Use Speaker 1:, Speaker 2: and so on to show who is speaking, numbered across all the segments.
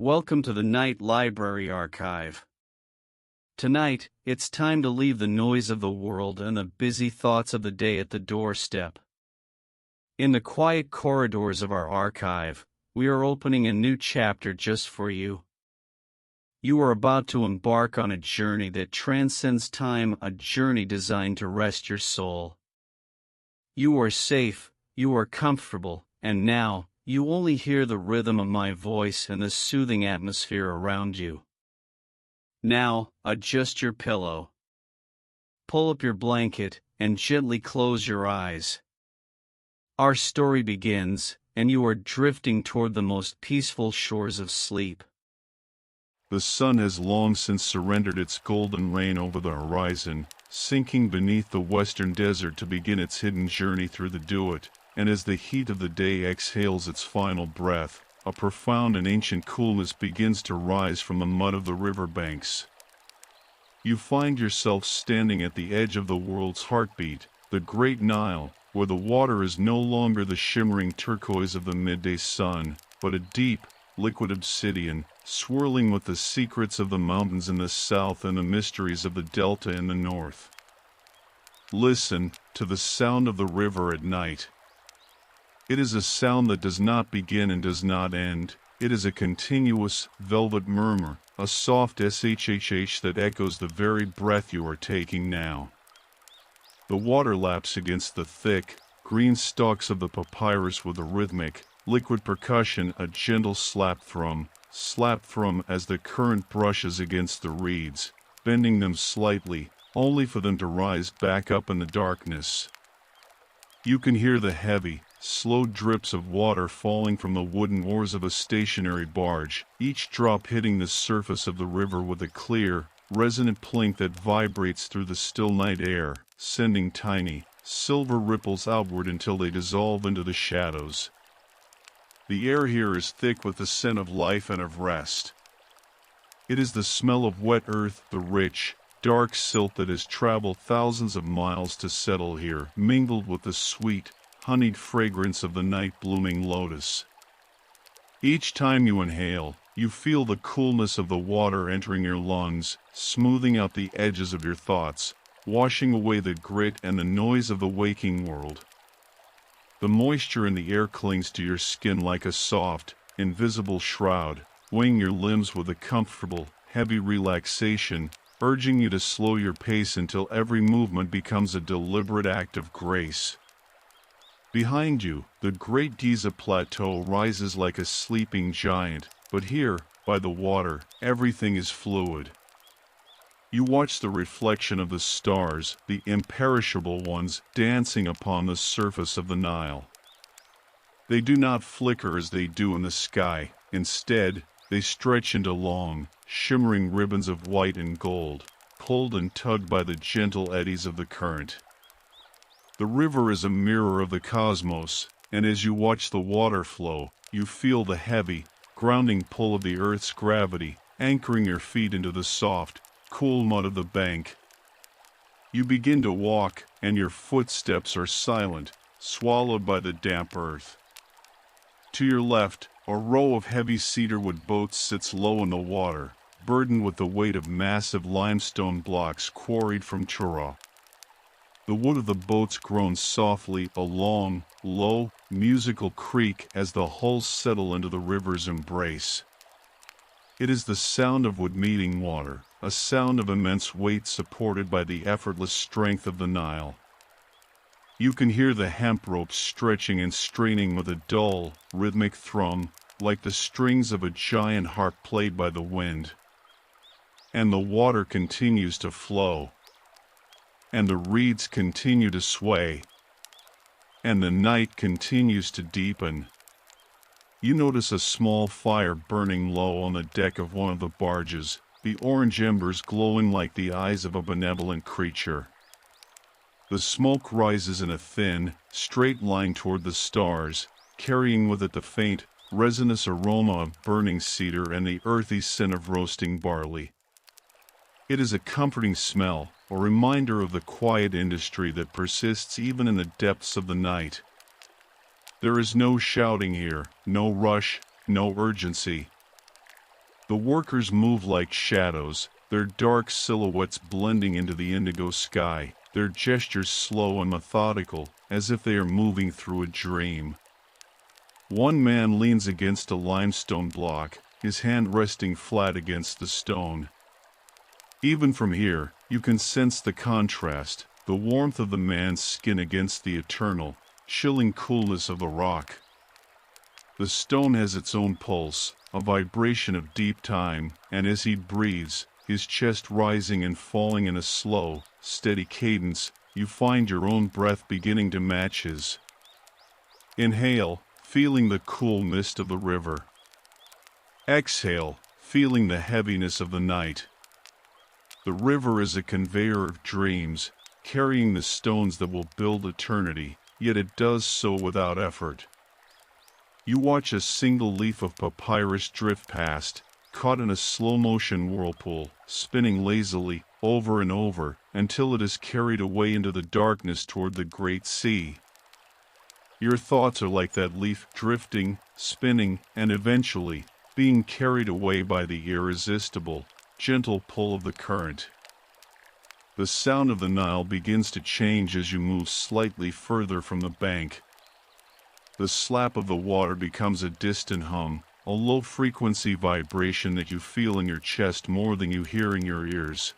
Speaker 1: Welcome to the Night Library Archive. Tonight, it's time to leave the noise of the world and the busy thoughts of the day at the doorstep. In the quiet corridors of our archive, we are opening a new chapter just for you. You are about to embark on a journey that transcends time, a journey designed to rest your soul. You are safe, you are comfortable, and now, you only hear the rhythm of my voice and the soothing atmosphere around you. Now, adjust your pillow. Pull up your blanket, and gently close your eyes. Our story begins, and you are drifting toward the most peaceful shores of sleep.
Speaker 2: The sun has long since surrendered its golden reign over the horizon, sinking beneath the western desert to begin its hidden journey through the dew-it. And as the heat of the day exhales its final breath, a profound and ancient coolness begins to rise from the mud of the riverbanks. You find yourself standing at the edge of the world's heartbeat, the great Nile, where the water is no longer the shimmering turquoise of the midday sun, but a deep, liquid obsidian, swirling with the secrets of the mountains in the south and the mysteries of the delta in the north. Listen to the sound of the river at night. It is a sound that does not begin and does not end. It is a continuous, velvet murmur, a soft shhh that echoes the very breath you are taking now. The water laps against the thick, green stalks of the papyrus with a rhythmic, liquid percussion, a gentle slap thrum as the current brushes against the reeds, bending them slightly, only for them to rise back up in the darkness. You can hear the heavy, slow drips of water falling from the wooden oars of a stationary barge, each drop hitting the surface of the river with a clear, resonant plink that vibrates through the still night air, sending tiny, silver ripples outward until they dissolve into the shadows. The air here is thick with the scent of life and of rest. It is the smell of wet earth, the rich, dark silt that has traveled thousands of miles to settle here, mingled with the sweet, honeyed fragrance of the night-blooming lotus. Each time you inhale, you feel the coolness of the water entering your lungs, smoothing out the edges of your thoughts, washing away the grit and the noise of the waking world. The moisture in the air clings to your skin like a soft, invisible shroud, weighing your limbs with a comfortable, heavy relaxation, urging you to slow your pace until every movement becomes a deliberate act of grace. Behind you, the great Giza Plateau rises like a sleeping giant, but here, by the water, everything is fluid. You watch the reflection of the stars, the imperishable ones, dancing upon the surface of the Nile. They do not flicker as they do in the sky. Instead, they stretch into long, shimmering ribbons of white and gold, pulled and tugged by the gentle eddies of the current. The river is a mirror of the cosmos, and as you watch the water flow, you feel the heavy, grounding pull of the earth's gravity, anchoring your feet into the soft, cool mud of the bank. You begin to walk, and your footsteps are silent, swallowed by the damp earth. To your left, a row of heavy cedarwood boats sits low in the water, burdened with the weight of massive limestone blocks quarried from Chura. The wood of the boats groans softly, a long, low, musical creak as the hulls settle into the river's embrace. It is the sound of wood meeting water, a sound of immense weight supported by the effortless strength of the Nile. You can hear the hemp ropes stretching and straining with a dull, rhythmic thrum, like the strings of a giant harp played by the wind. And the water continues to flow. And the reeds continue to sway. And the night continues to deepen. You notice a small fire burning low on the deck of one of the barges, the orange embers glowing like the eyes of a benevolent creature. The smoke rises in a thin, straight line toward the stars, carrying with it the faint, resinous aroma of burning cedar and the earthy scent of roasting barley. It is a comforting smell, a reminder of the quiet industry that persists even in the depths of the night. There is no shouting here, no rush, no urgency. The workers move like shadows, their dark silhouettes blending into the indigo sky, their gestures slow and methodical, as if they are moving through a dream. One man leans against a limestone block, his hand resting flat against the stone. Even from here, you can sense the contrast, the warmth of the man's skin against the eternal, chilling coolness of the rock. The stone has its own pulse, a vibration of deep time, and as he breathes, his chest rising and falling in a slow, steady cadence, you find your own breath beginning to match his. Inhale, feeling the cool mist of the river. Exhale, feeling the heaviness of the night. The river is a conveyor of dreams, carrying the stones that will build eternity, yet it does so without effort. You watch a single leaf of papyrus drift past, caught in a slow-motion whirlpool, spinning lazily, over and over, until it is carried away into the darkness toward the great sea. Your thoughts are like that leaf, drifting, spinning, and eventually, being carried away by the irresistible, gentle pull of the current. The sound of the Nile begins to change as you move slightly further from the bank. The slap of the water becomes a distant hum, a low-frequency vibration that you feel in your chest more than you hear in your ears.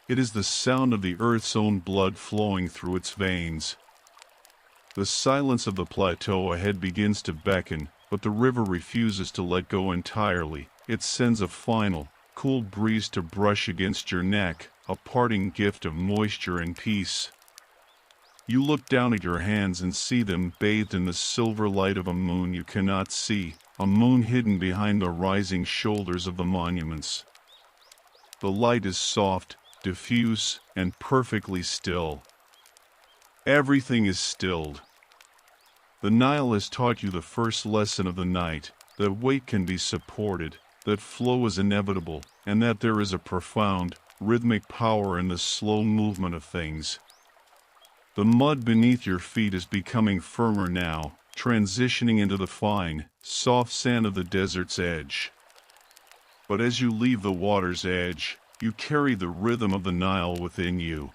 Speaker 2: It is the sound of the earth's own blood flowing through its veins. The silence of the plateau ahead begins to beckon, but the river refuses to let go entirely. It sends a final, cool breeze to brush against your neck, a parting gift of moisture and peace. You look down at your hands and see them bathed in the silver light of a moon you cannot see, a moon hidden behind the rising shoulders of the monuments. The light is soft, diffuse, and perfectly still. Everything is stilled. The Nile has taught you the first lesson of the night, that weight can be supported, that flow is inevitable, and that there is a profound, rhythmic power in the slow movement of things. The mud beneath your feet is becoming firmer now, transitioning into the fine, soft sand of the desert's edge. But as you leave the water's edge, you carry the rhythm of the Nile within you.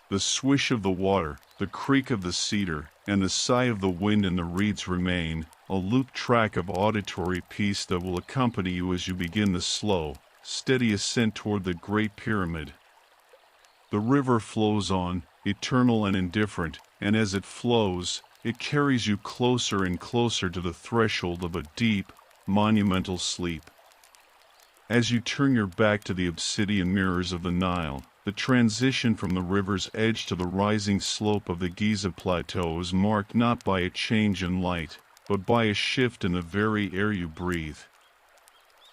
Speaker 2: The swish of the water, the creak of the cedar, and the sigh of the wind in the reeds remain, a loop track of auditory peace that will accompany you as you begin the slow, steady ascent toward the Great Pyramid. The river flows on, eternal and indifferent, and as it flows, it carries you closer and closer to the threshold of a deep, monumental sleep. As you turn your back to the obsidian mirrors of the Nile, the transition from the river's edge to the rising slope of the Giza Plateau is marked not by a change in light, but by a shift in the very air you breathe.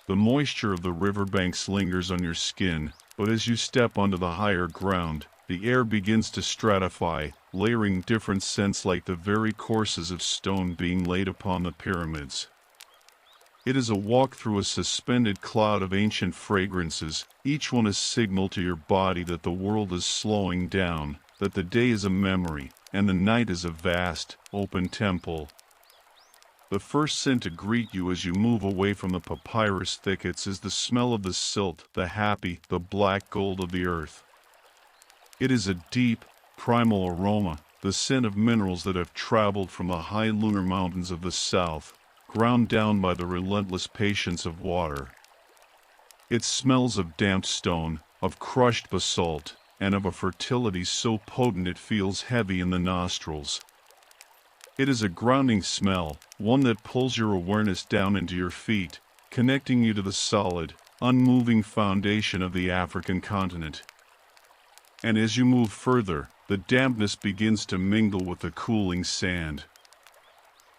Speaker 2: The moisture of the riverbanks lingers on your skin, but as you step onto the higher ground, the air begins to stratify, layering different scents like the very courses of stone being laid upon the pyramids. It is a walk through a suspended cloud of ancient fragrances, each one a signal to your body that the world is slowing down, that the day is a memory, and the night is a vast, open temple. The first scent to greet you as you move away from the papyrus thickets is the smell of the silt, the happy, the black gold of the earth. It is a deep, primal aroma, the scent of minerals that have traveled from the high lunar mountains of the south, ground down by the relentless patience of water. It smells of damp stone, of crushed basalt, and of a fertility so potent it feels heavy in the nostrils. It is a grounding smell, one that pulls your awareness down into your feet, connecting you to the solid, unmoving foundation of the African continent. And as you move further, the dampness begins to mingle with the cooling sand.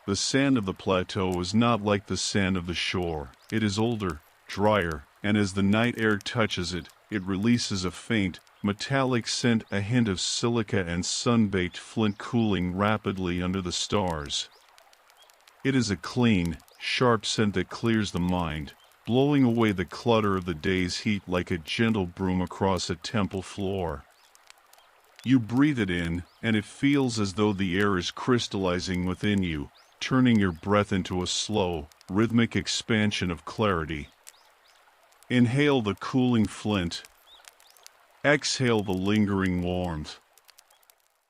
Speaker 2: The sand of the plateau is not like the sand of the shore. It is older, drier, and as the night air touches it, it releases a faint, metallic scent, a hint of silica and sun-baked flint cooling rapidly under the stars. It is a clean, sharp scent that clears the mind, blowing away the clutter of the day's heat like a gentle broom across a temple floor. You breathe it in, and it feels as though the air is crystallizing within you, turning your breath into a slow, rhythmic expansion of clarity. Inhale the cooling flint. Exhale the lingering warmth.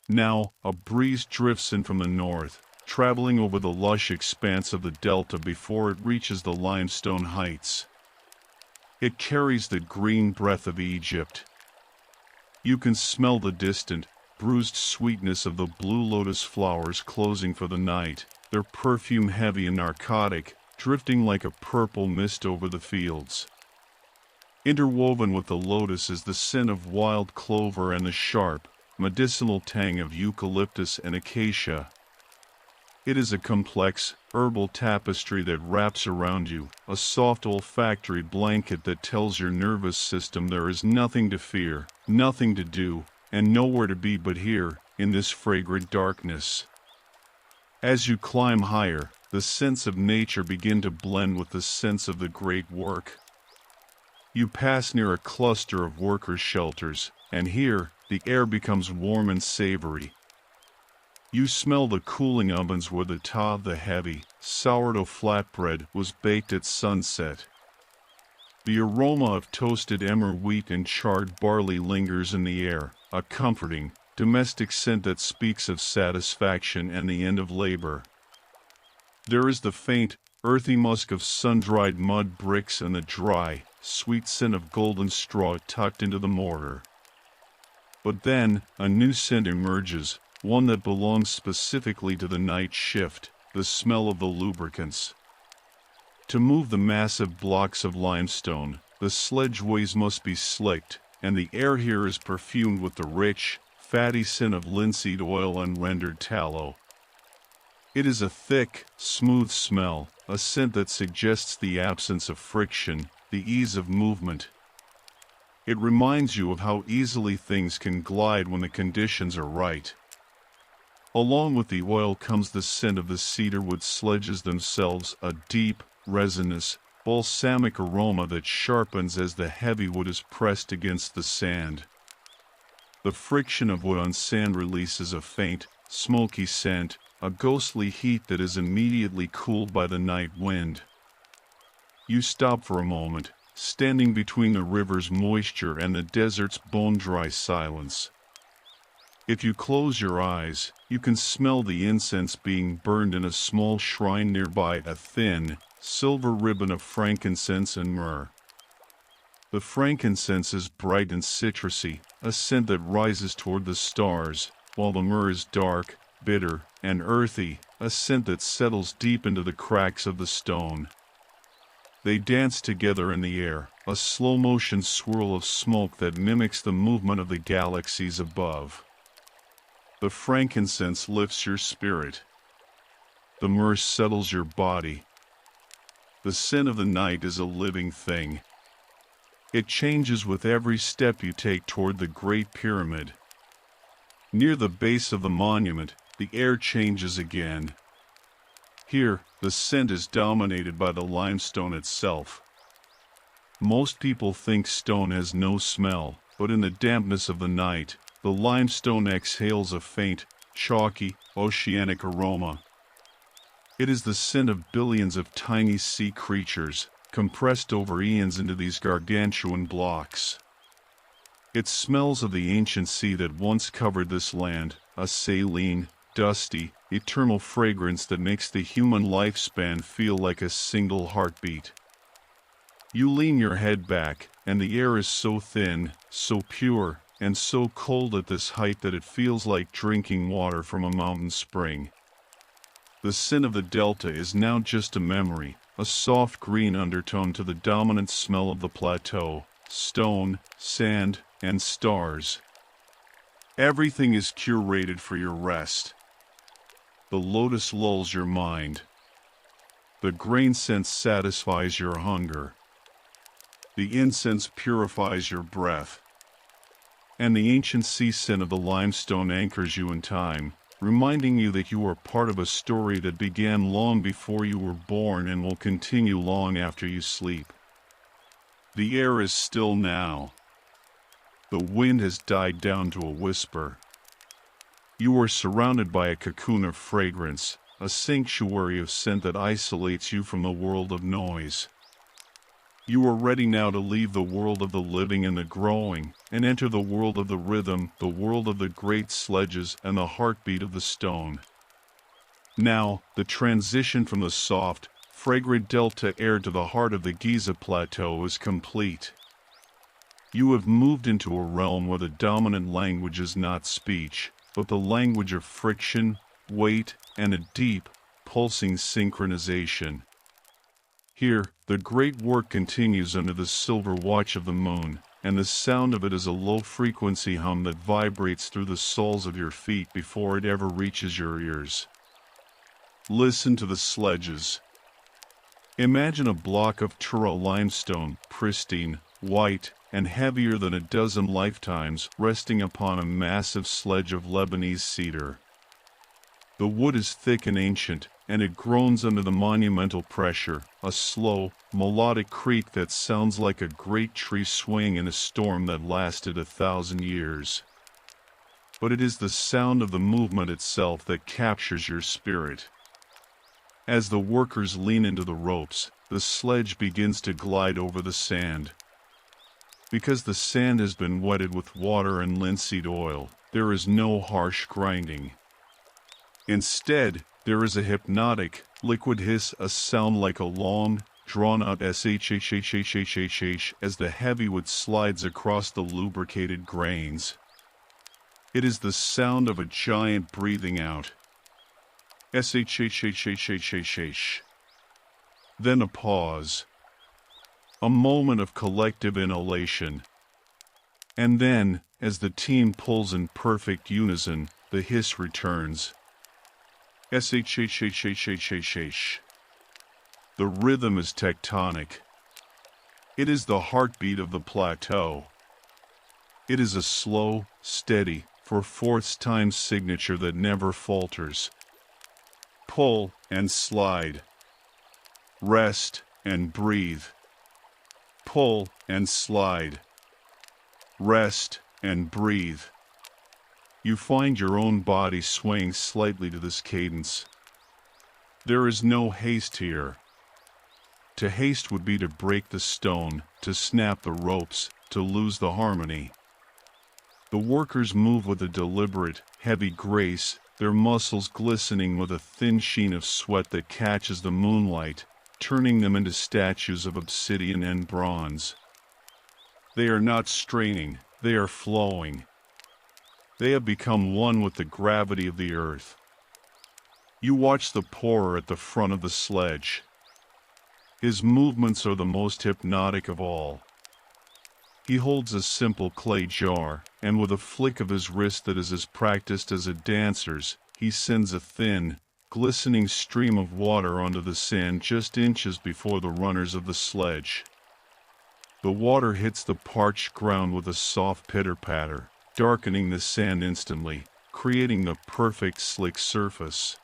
Speaker 2: Now, a breeze drifts in from the north, traveling over the lush expanse of the delta before it reaches the limestone heights. It carries the green breath of Egypt. You can smell the distant, bruised sweetness of the blue lotus flowers closing for the night, their perfume heavy and narcotic, drifting like a purple mist over the fields. Interwoven with the lotus is the scent of wild clover and the sharp, medicinal tang of eucalyptus and acacia. It is a complex, herbal tapestry that wraps around you, a soft olfactory blanket that tells your nervous system there is nothing to fear, nothing to do, and nowhere to be but here, in this fragrant darkness. As you climb higher, the scents of nature begin to blend with the sense of the great work. You pass near a cluster of workers' shelters, and here, the air becomes warm and savory. You smell the cooling ovens where the heavy, sourdough flatbread was baked at sunset. The aroma of toasted emmer wheat and charred barley lingers in the air, a comforting, domestic scent that speaks of satisfaction and the end of labor. There is the faint, earthy musk of sun-dried mud bricks and the dry, sweet scent of golden straw tucked into the mortar. But then, a new scent emerges, one that belongs specifically to the night shift, the smell of the lubricants. To move the massive blocks of limestone, the sledgeways must be slicked, and the air here is perfumed with the rich, fatty scent of linseed oil and rendered tallow. It is a thick, smooth smell, a scent that suggests the absence of friction, the ease of movement. It reminds you of how easily things can glide when the conditions are right. Along with the oil comes the scent of the cedarwood sledges themselves, a deep, resinous, balsamic aroma that sharpens as the heavy wood is pressed against the sand. The friction of wood on sand releases a faint, smoky scent, a ghostly heat that is immediately cooled by the night wind. You stop for a moment, standing between the river's moisture and the desert's bone-dry silence. If you close your eyes, you can smell the incense being burned in a small shrine nearby, a thin, silver ribbon of frankincense and myrrh. The frankincense is bright and citrusy, a scent that rises toward the stars, while the myrrh is dark, bitter, and earthy, a scent that settles deep into the cracks of the stone. They dance together in the air, a slow-motion swirl of smoke that mimics the movement of the galaxies above. The frankincense lifts your spirit. The myrrh settles your body. The scent of the night is a living thing. It changes with every step you take toward the Great Pyramid. Near the base of the monument, the air changes again. Here, the scent is dominated by the limestone itself. Most people think stone has no smell, but in the dampness of the night, the limestone exhales a faint, chalky, oceanic aroma. It is the scent of billions of tiny sea creatures, compressed over eons into these gargantuan blocks. It smells of the ancient sea that once covered this land, a saline, dusty, eternal fragrance that makes the human lifespan feel like a single heartbeat. You lean your head back, and the air is so thin, so pure, and so cold at this height that it feels like drinking water from a mountain spring. The scent of the delta is now just a memory, a soft green undertone to the dominant smell of the plateau, stone, sand, and stars. Everything is curated for your rest. The lotus lulls your mind. The grain scent satisfies your hunger. The incense purifies your breath. And the ancient sea scent of the limestone anchors you in time, reminding you that you are part of a story that began long before you were born and will continue long after you sleep. The air is still now. The wind has died down to a whisper. You are surrounded by a cocoon of fragrance, a sanctuary of scent that isolates you from the world of noise. You are ready now to leave the world of the living and the growing, and enter the world of the rhythm, the world of the great sledges and the heartbeat of the stone. Now, the transition from the soft, fragrant delta air to the heart of the Giza Plateau is complete. You have moved into a realm where the dominant language is not speech, but the language of friction, weight, and a deep, pulsing synchronization. Here, the great work continues under the silver watch of the moon, and the sound of it is a low-frequency hum that vibrates through the soles of your feet before it ever reaches your ears. Listen to the sledges. Imagine a block of Tura limestone, pristine, white, and heavier than a dozen lifetimes, resting upon a massive sledge of Lebanese cedar. The wood is thick and ancient, and it groans under the monumental pressure, a slow, melodic creak that sounds like a great tree swaying in a storm that lasted 1,000 years. But it is the sound of the movement itself that captures your spirit. As the workers lean into the ropes, the sledge begins to glide over the sand. Because the sand has been wetted with water and linseed oil, there is no harsh grinding. Instead, there is a hypnotic, liquid hiss, a sound like a long, drawn-out shh as the heavy wood slides across the lubricated grains. It is the sound of a giant breathing out. Shh. Then a pause. A moment of collective inhalation. And then, as the team pulls in perfect unison, the hiss returns. Shh. The rhythm is tectonic. It is the heartbeat of the plateau. It is a slow, steady, for fourth time signature that never falters. Pull and slide. Rest and breathe. Pull and slide. Rest and breathe. You find your own body swaying slightly to this cadence. There is no haste here. To haste would be to break the stone, to snap the ropes, to lose the harmony. The workers move with a deliberate, heavy grace, their muscles glistening with a thin sheen of sweat that catches the moonlight, turning them into statues of obsidian and bronze. They are not straining, they are flowing. They have become one with the gravity of the earth. You watch the pourer at the front of the sledge. His movements are the most hypnotic of all. He holds a simple clay jar, and with a flick of his wrist that is as practiced as a dancer's, he sends a thin, glistening stream of water onto the sand just inches before the runners of the sledge. The water hits the parched ground with a soft pitter-patter, darkening the sand instantly, creating the perfect slick surface.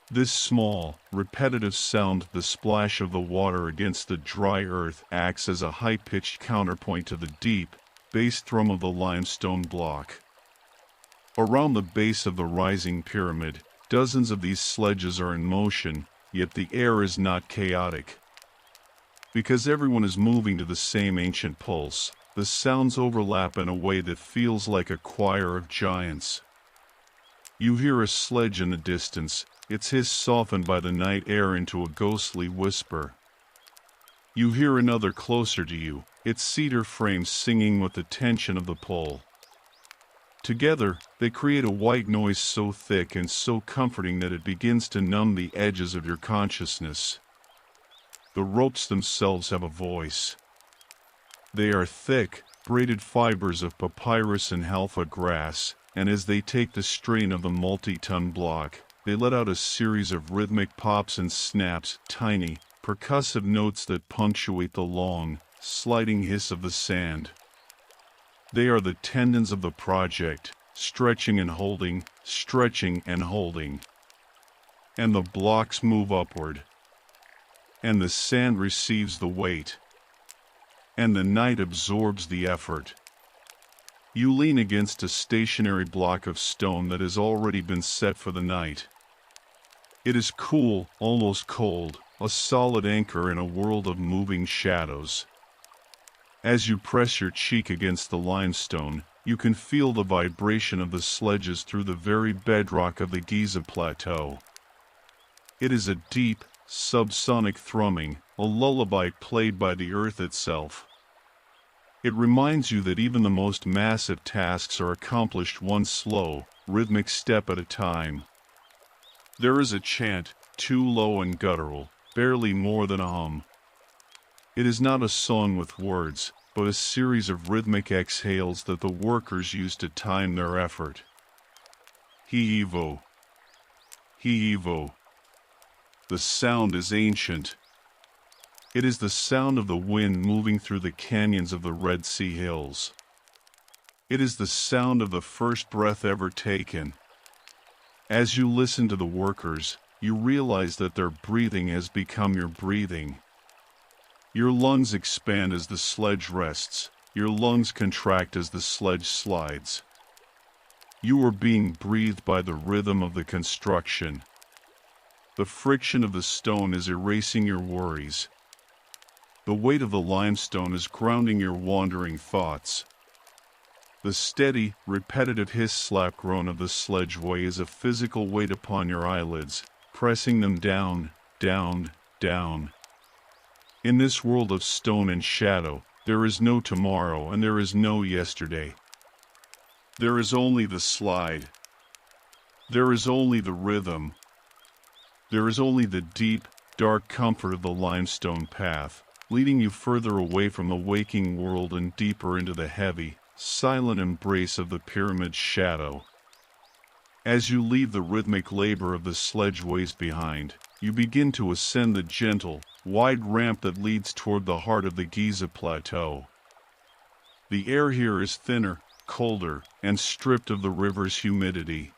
Speaker 2: This small, repetitive sound, the splash of the water against the dry earth, acts as a high-pitched counterpoint to the deep, bass thrum of the limestone block. Around the base of the rising pyramid, dozens of these sledges are in motion, yet the air is not chaotic. Because everyone is moving to the same ancient pulse, the sounds overlap in a way that feels like a choir of giants. You hear a sledge in the distance, its hiss softened by the night air into a ghostly whisper. You hear another closer to you, its cedar frame singing with the tension of the pull. Together, they create a white noise so thick and so comforting that it begins to numb the edges of your consciousness. The ropes themselves have a voice. They are thick, braided fibers of papyrus and halfa grass, and as they take the strain of the multi-ton block, they let out a series of rhythmic pops and snaps, tiny, percussive notes that punctuate the long, sliding hiss of the sand. They are the tendons of the project, stretching and holding, stretching and holding. And the blocks move upward. And the sand receives the weight. And the night absorbs the effort. You lean against a stationary block of stone that has already been set for the night. It is cool, almost cold, a solid anchor in a world of moving shadows. As you press your cheek against the limestone, you can feel the vibration of the sledges through the very bedrock of the Giza Plateau. It is a deep, subsonic thrumming, a lullaby played by the earth itself. It reminds you that even the most massive tasks are accomplished one slow, rhythmic step at a time. There is a chant, too low and guttural, barely more than a hum. It is not a song with words, but a series of rhythmic exhales that the workers use to time their effort. He-evo. He-evo. The sound is ancient. It is the sound of the wind moving through the canyons of the Red Sea Hills. It is the sound of the first breath ever taken. As you listen to the workers, you realize that their breathing has become your breathing. Your lungs expand as the sledge rests. Your lungs contract as the sledge slides. You are being breathed by the rhythm of the construction. The friction of the stone is erasing your worries. The weight of the limestone is grounding your wandering thoughts. The steady, repetitive hiss-slap groan of the sledgeway is a physical weight upon your eyelids, pressing them down, down, down. In this world of stone and shadow, there is no tomorrow and there is no yesterday. There is only the slide. There is only the rhythm. There is only the deep, dark comfort of the limestone path, leading you further away from the waking world and deeper into the heavy, silent embrace of the pyramid's shadow. As you leave the rhythmic labor of the sledgeways behind, you begin to ascend the gentle, wide ramp that leads toward the heart of the Giza Plateau. The air here is thinner, colder, and stripped of the river's humidity.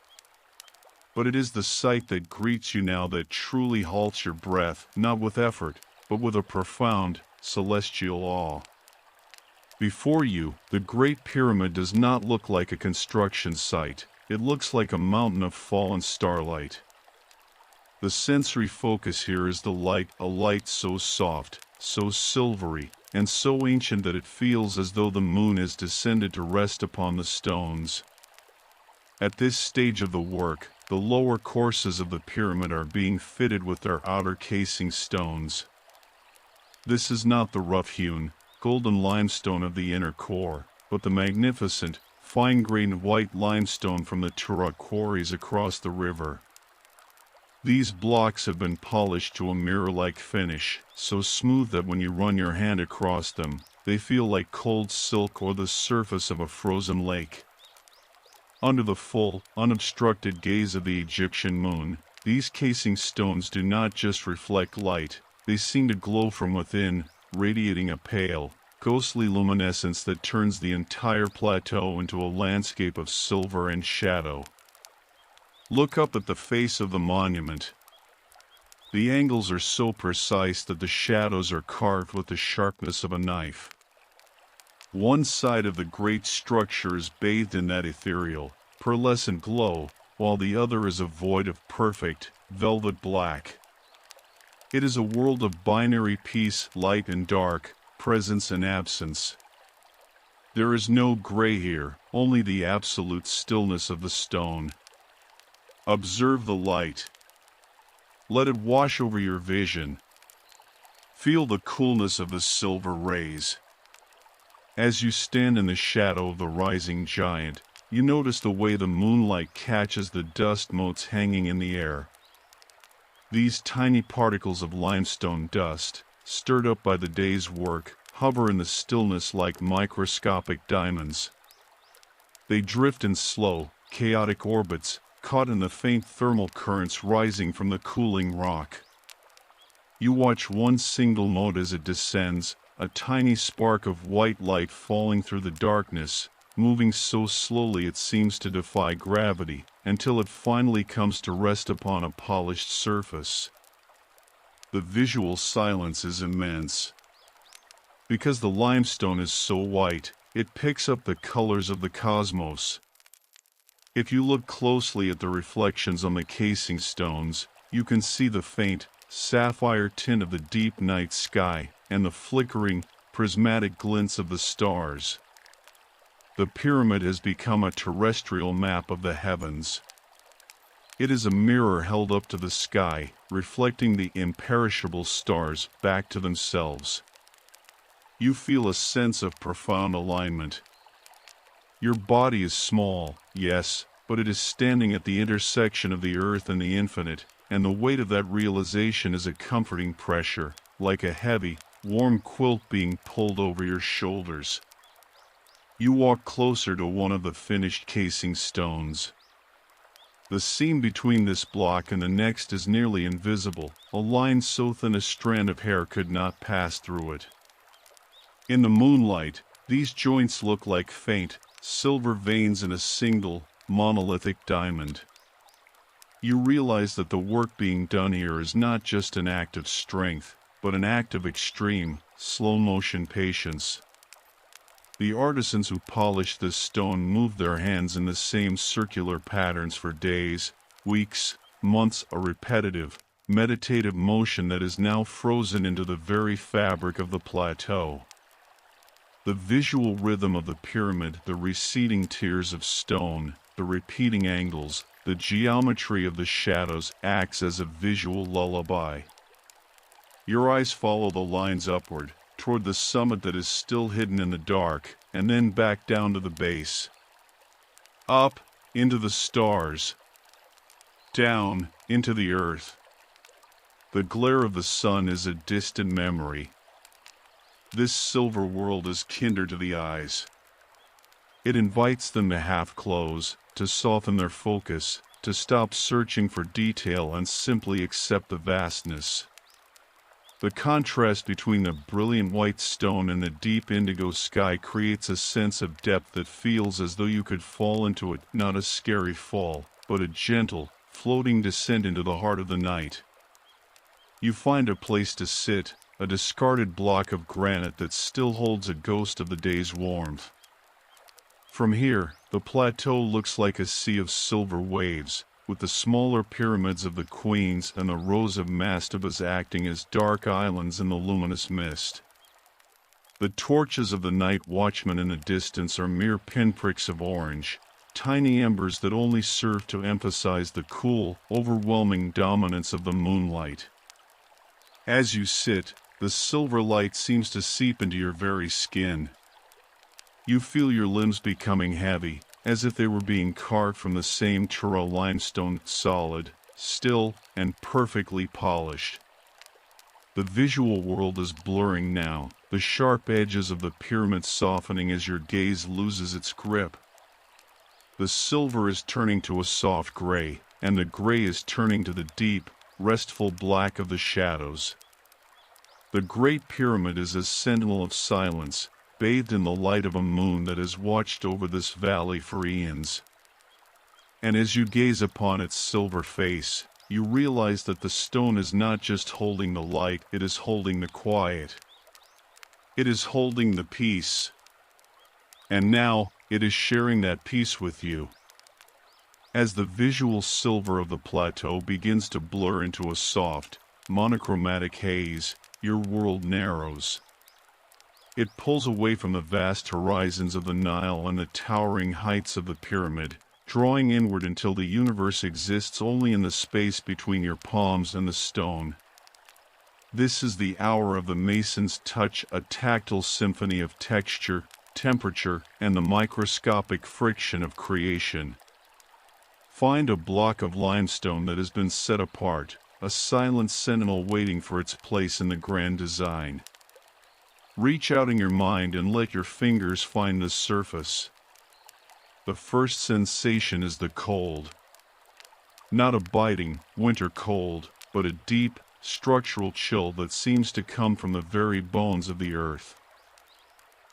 Speaker 2: But it is the sight that greets you now that truly halts your breath, not with effort, but with a profound, celestial awe. Before you, the Great Pyramid does not look like a construction site. It looks like a mountain of fallen starlight. The sensory focus here is the light, a light so soft, so silvery, and so ancient that it feels as though the moon has descended to rest upon the stones. At this stage of the work, the lower courses of the pyramid are being fitted with their outer casing stones. This is not the rough-hewn, golden limestone of the inner core, but the magnificent, fine-grained white limestone from the Turok quarries across the river. These blocks have been polished to a mirror-like finish, so smooth that when you run your hand across them, they feel like cold silk or the surface of a frozen lake. Under the full, unobstructed gaze of the Egyptian moon, these casing stones do not just reflect light, they seem to glow from within, radiating a pale, ghostly luminescence that turns the entire plateau into a landscape of silver and shadow. Look up at the face of the monument. The angles are so precise that the shadows are carved with the sharpness of a knife. One side of the great structure is bathed in that ethereal, pearlescent glow, while the other is a void of perfect, velvet black. It is a world of binary peace, light and dark, presence and absence. There is no gray here, only the absolute stillness of the stone. Observe the light. Let it wash over your vision. Feel the coolness of the silver rays. As you stand in the shadow of the rising giant, you notice the way the moonlight catches the dust motes hanging in the air. These tiny particles of limestone dust, stirred up by the day's work, hover in the stillness like microscopic diamonds. They drift in slow, chaotic orbits, caught in the faint thermal currents rising from the cooling rock. You watch one single mote as it descends, a tiny spark of white light falling through the darkness, moving so slowly it seems to defy gravity, until it finally comes to rest upon a polished surface. The visual silence is immense. Because the limestone is so white, it picks up the colors of the cosmos. If you look closely at the reflections on the casing stones, you can see the faint, sapphire tint of the deep night sky and the flickering, prismatic glints of the stars. The pyramid has become a terrestrial map of the heavens. It is a mirror held up to the sky, reflecting the imperishable stars back to themselves. You feel a sense of profound alignment. Your body is small, yes, but it is standing at the intersection of the earth and the infinite, and the weight of that realization is a comforting pressure, like a heavy, warm quilt being pulled over your shoulders. You walk closer to one of the finished casing stones. The seam between this block and the next is nearly invisible, a line so thin a strand of hair could not pass through it. In the moonlight, these joints look like faint, silver veins in a single, monolithic diamond. You realize that the work being done here is not just an act of strength, but an act of extreme, slow-motion patience. The artisans who polished this stone moved their hands in the same circular patterns for days, weeks, months, a repetitive, meditative motion that is now frozen into the very fabric of the plateau. The visual rhythm of the pyramid, the receding tiers of stone, the repeating angles, the geometry of the shadows acts as a visual lullaby. Your eyes follow the lines upward, toward the summit that is still hidden in the dark, and then back down to the base. Up, into the stars. Down, into the earth. The glare of the sun is a distant memory. This silver world is kinder to the eyes. It invites them to half close, to soften their focus, to stop searching for detail and simply accept the vastness. The contrast between the brilliant white stone and the deep indigo sky creates a sense of depth that feels as though you could fall into it, not a scary fall, but a gentle, floating descent into the heart of the night. You find a place to sit, a discarded block of granite that still holds a ghost of the day's warmth. From here, the plateau looks like a sea of silver waves, with the smaller pyramids of the queens and the rows of mastabas acting as dark islands in the luminous mist. The torches of the night watchmen in the distance are mere pinpricks of orange, tiny embers that only serve to emphasize the cool, overwhelming dominance of the moonlight. As you sit, the silver light seems to seep into your very skin. You feel your limbs becoming heavy, as if they were being carved from the same Tura limestone, solid, still, and perfectly polished. The visual world is blurring now, the sharp edges of the pyramid softening as your gaze loses its grip. The silver is turning to a soft gray, and the gray is turning to the deep, restful black of the shadows. The great pyramid is a sentinel of silence, bathed in the light of a moon that has watched over this valley for eons. And as you gaze upon its silver face, you realize that the stone is not just holding the light, it is holding the quiet. It is holding the peace. And now, it is sharing that peace with you. As the visual silver of the plateau begins to blur into a soft, monochromatic haze, your world narrows. It pulls away from the vast horizons of the Nile and the towering heights of the pyramid, drawing inward until the universe exists only in the space between your palms and the stone. This is the hour of the mason's touch, a tactile symphony of texture, temperature, and the microscopic friction of creation. Find a block of limestone that has been set apart, a silent sentinel waiting for its place in the grand design. Reach out in your mind and let your fingers find the surface. The first sensation is the cold. Not a biting, winter cold, but a deep, structural chill that seems to come from the very bones of the earth.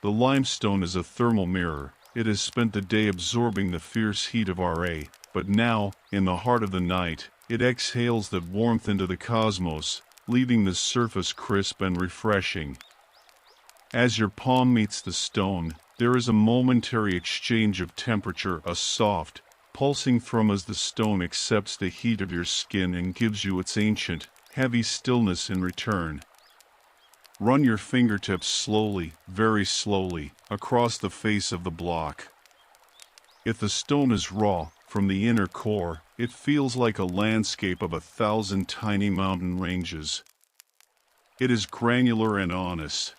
Speaker 2: The limestone is a thermal mirror. It has spent the day absorbing the fierce heat of Ra, but now, in the heart of the night, it exhales that warmth into the cosmos, leaving the surface crisp and refreshing. As your palm meets the stone, there is a momentary exchange of temperature, a soft, pulsing from as the stone accepts the heat of your skin and gives you its ancient, heavy stillness in return. Run your fingertips slowly, very slowly, across the face of the block. If the stone is raw, from the inner core, it feels like a landscape of 1,000 tiny mountain ranges. It is granular and honest.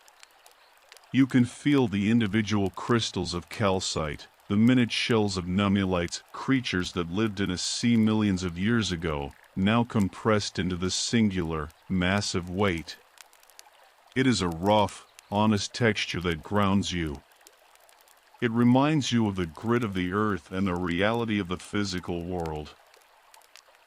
Speaker 2: You can feel the individual crystals of calcite, the minute shells of nummulites, creatures that lived in a sea millions of years ago, now compressed into this singular, massive weight. It is a rough, honest texture that grounds you. It reminds you of the grit of the earth and the reality of the physical world.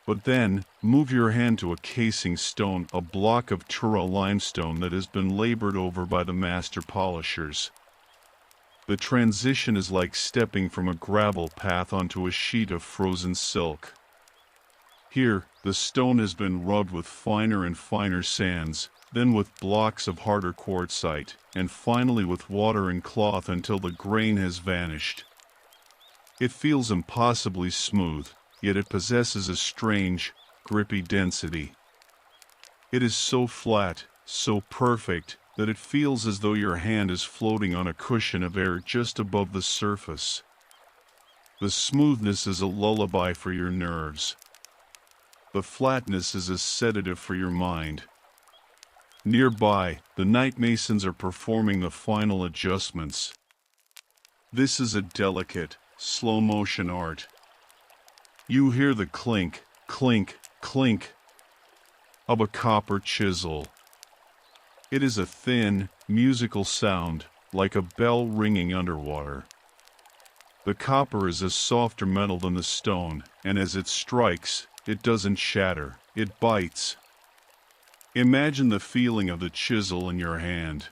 Speaker 2: But then, move your hand to a casing stone, a block of Tura limestone that has been labored over by the master polishers. The transition is like stepping from a gravel path onto a sheet of frozen silk. Here, the stone has been rubbed with finer and finer sands, then with blocks of harder quartzite, and finally with water and cloth until the grain has vanished. It feels impossibly smooth, yet it possesses a strange, grippy density. It is so flat, so perfect, that it feels as though your hand is floating on a cushion of air just above the surface. The smoothness is a lullaby for your nerves. The flatness is a sedative for your mind. Nearby, the night masons are performing the final adjustments. This is a delicate, slow-motion art. You hear the clink, clink, clink of a copper chisel. It is a thin, musical sound, like a bell ringing underwater. The copper is a softer metal than the stone, and as it strikes, it doesn't shatter, it bites. Imagine the feeling of the chisel in your hand.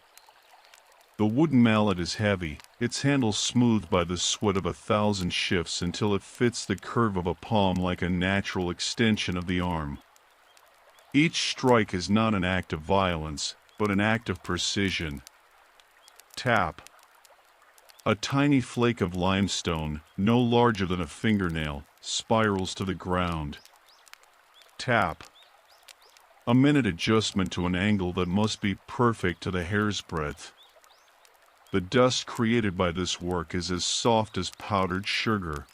Speaker 2: The wooden mallet is heavy, its handle smoothed by the sweat of 1,000 shifts until it fits the curve of a palm like a natural extension of the arm. Each strike is not an act of violence, but an act of precision. Tap. A tiny flake of limestone, no larger than a fingernail, spirals to the ground. Tap. A minute adjustment to an angle that must be perfect to the hair's breadth. The dust created by this work is as soft as powdered sugar.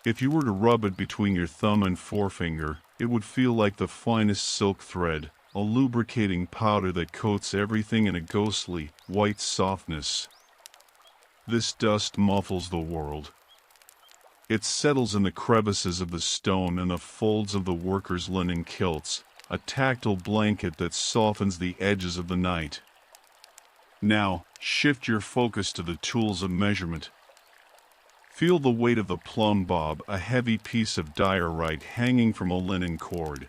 Speaker 2: If you were to rub it between your thumb and forefinger, it would feel like the finest silk thread, a lubricating powder that coats everything in a ghostly, white softness. This dust muffles the world. It settles in the crevices of the stone and the folds of the workers' linen kilts, a tactile blanket that softens the edges of the night. Now, shift your focus to the tools of measurement. Feel the weight of the plumb bob, a heavy piece of diorite hanging from a linen cord.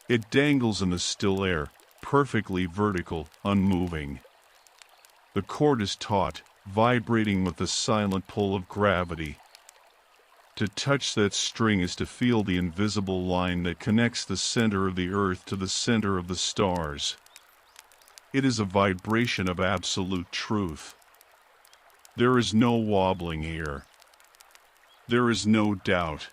Speaker 2: It dangles in the still air, perfectly vertical, unmoving. The cord is taut, vibrating with the silent pull of gravity. To touch that string is to feel the invisible line that connects the center of the earth to the center of the stars. It is a vibration of absolute truth. There is no wobbling here. There is no doubt.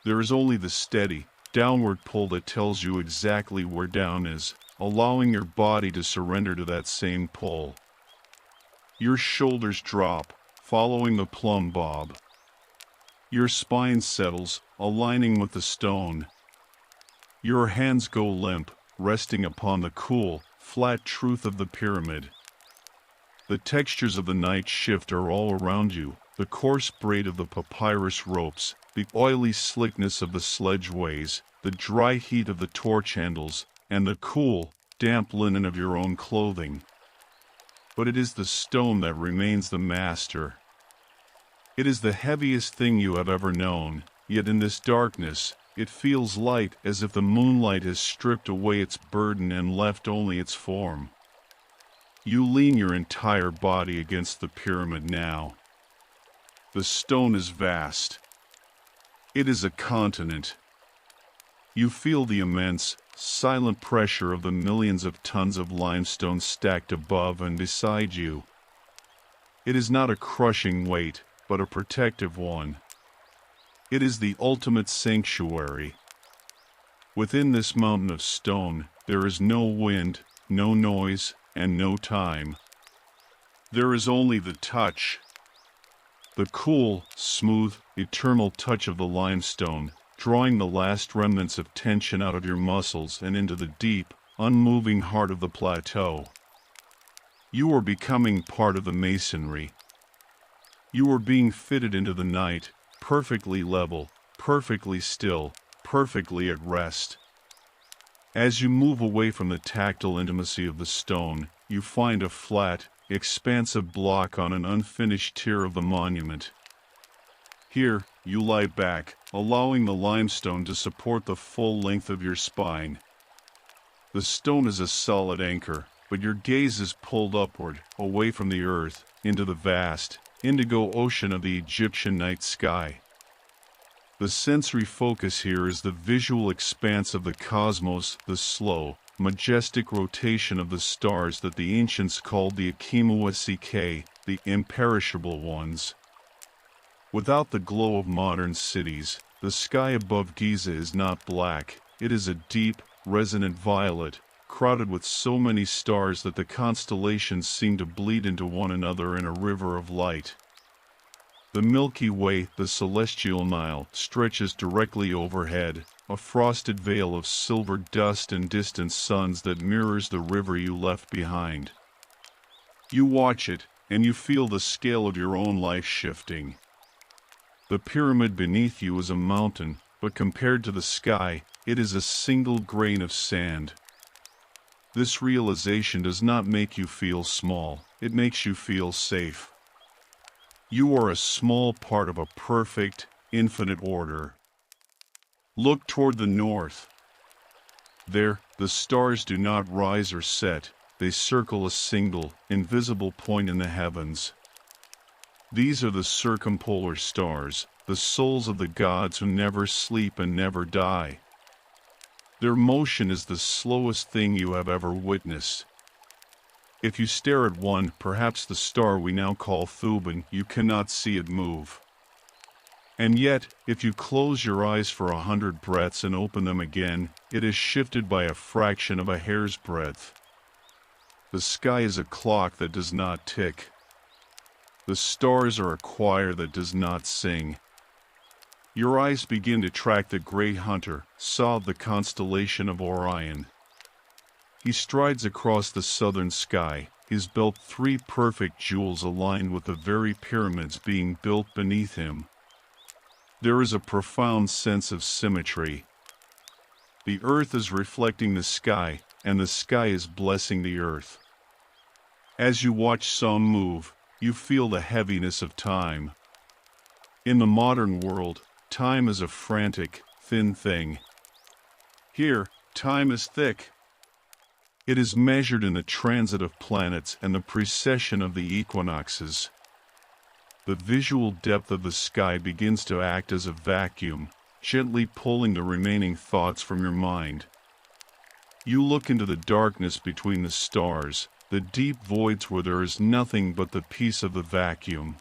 Speaker 2: There is only the steady, downward pull that tells you exactly where down is, allowing your body to surrender to that same pull. Your shoulders drop, following the plumb bob. Your spine settles, aligning with the stone. Your hands go limp, resting upon the cool, flat truth of the pyramid. The textures of the night shift are all around you, the coarse braid of the papyrus ropes, the oily slickness of the sledgeways, the dry heat of the torch handles, and the cool, damp linen of your own clothing. But it is the stone that remains the master. It is the heaviest thing you have ever known, yet in this darkness, it feels light as if the moonlight has stripped away its burden and left only its form. You lean your entire body against the pyramid now. The stone is vast. It is a continent. You feel the immense, silent pressure of the millions of tons of limestone stacked above and beside you. It is not a crushing weight, but a protective one, It is the ultimate sanctuary. Within this mountain of stone, there is no wind, no noise, and no time. There is only the touch. The cool, smooth, eternal touch of the limestone, drawing the last remnants of tension out of your muscles and into the deep, unmoving heart of the plateau. You are becoming part of the masonry. You are being fitted into the night, perfectly level, perfectly still, perfectly at rest. As you move away from the tactile intimacy of the stone, you find a flat, expansive block on an unfinished tier of the monument. Here, you lie back, allowing the limestone to support the full length of your spine. The stone is a solid anchor, but your gaze is pulled upward, away from the earth, into the vast, indigo ocean of the Egyptian night sky. The sensory focus here is the visual expanse of the cosmos, the slow, majestic rotation of the stars that the ancients called the Akimuasike, the imperishable ones. Without the glow of modern cities, the sky above Giza is not black, it is a deep, resonant violet, crowded with so many stars that the constellations seem to bleed into one another in a river of light. The Milky Way, the celestial Nile, stretches directly overhead, a frosted veil of silver dust and distant suns that mirrors the river you left behind. You watch it, and you feel the scale of your own life shifting. The pyramid beneath you is a mountain, but compared to the sky, it is a single grain of sand. This realization does not make you feel small, it makes you feel safe. You are a small part of a perfect, infinite order. Look toward the north. There, the stars do not rise or set, they circle a single, invisible point in the heavens. These are the circumpolar stars, the souls of the gods who never sleep and never die. Their motion is the slowest thing you have ever witnessed. If you stare at one, perhaps the star we now call Thuban, you cannot see it move. And yet, if you close your eyes for 100 breaths and open them again, it is shifted by a fraction of a hair's breadth. The sky is a clock that does not tick. The stars are a choir that does not sing. Your eyes begin to track the great hunter, Sa of the constellation of Orion. He strides across the southern sky, his belt 3 perfect jewels aligned with the very pyramids being built beneath him. There is a profound sense of symmetry. The earth is reflecting the sky, and the sky is blessing the earth. As you watch Sa move, you feel the heaviness of time. In the modern world, time is a frantic, thin thing. Here, time is thick. It is measured in the transit of planets and the precession of the equinoxes. The visual depth of the sky begins to act as a vacuum, gently pulling the remaining thoughts from your mind. You look into the darkness between the stars, the deep voids where there is nothing but the peace of the vacuum.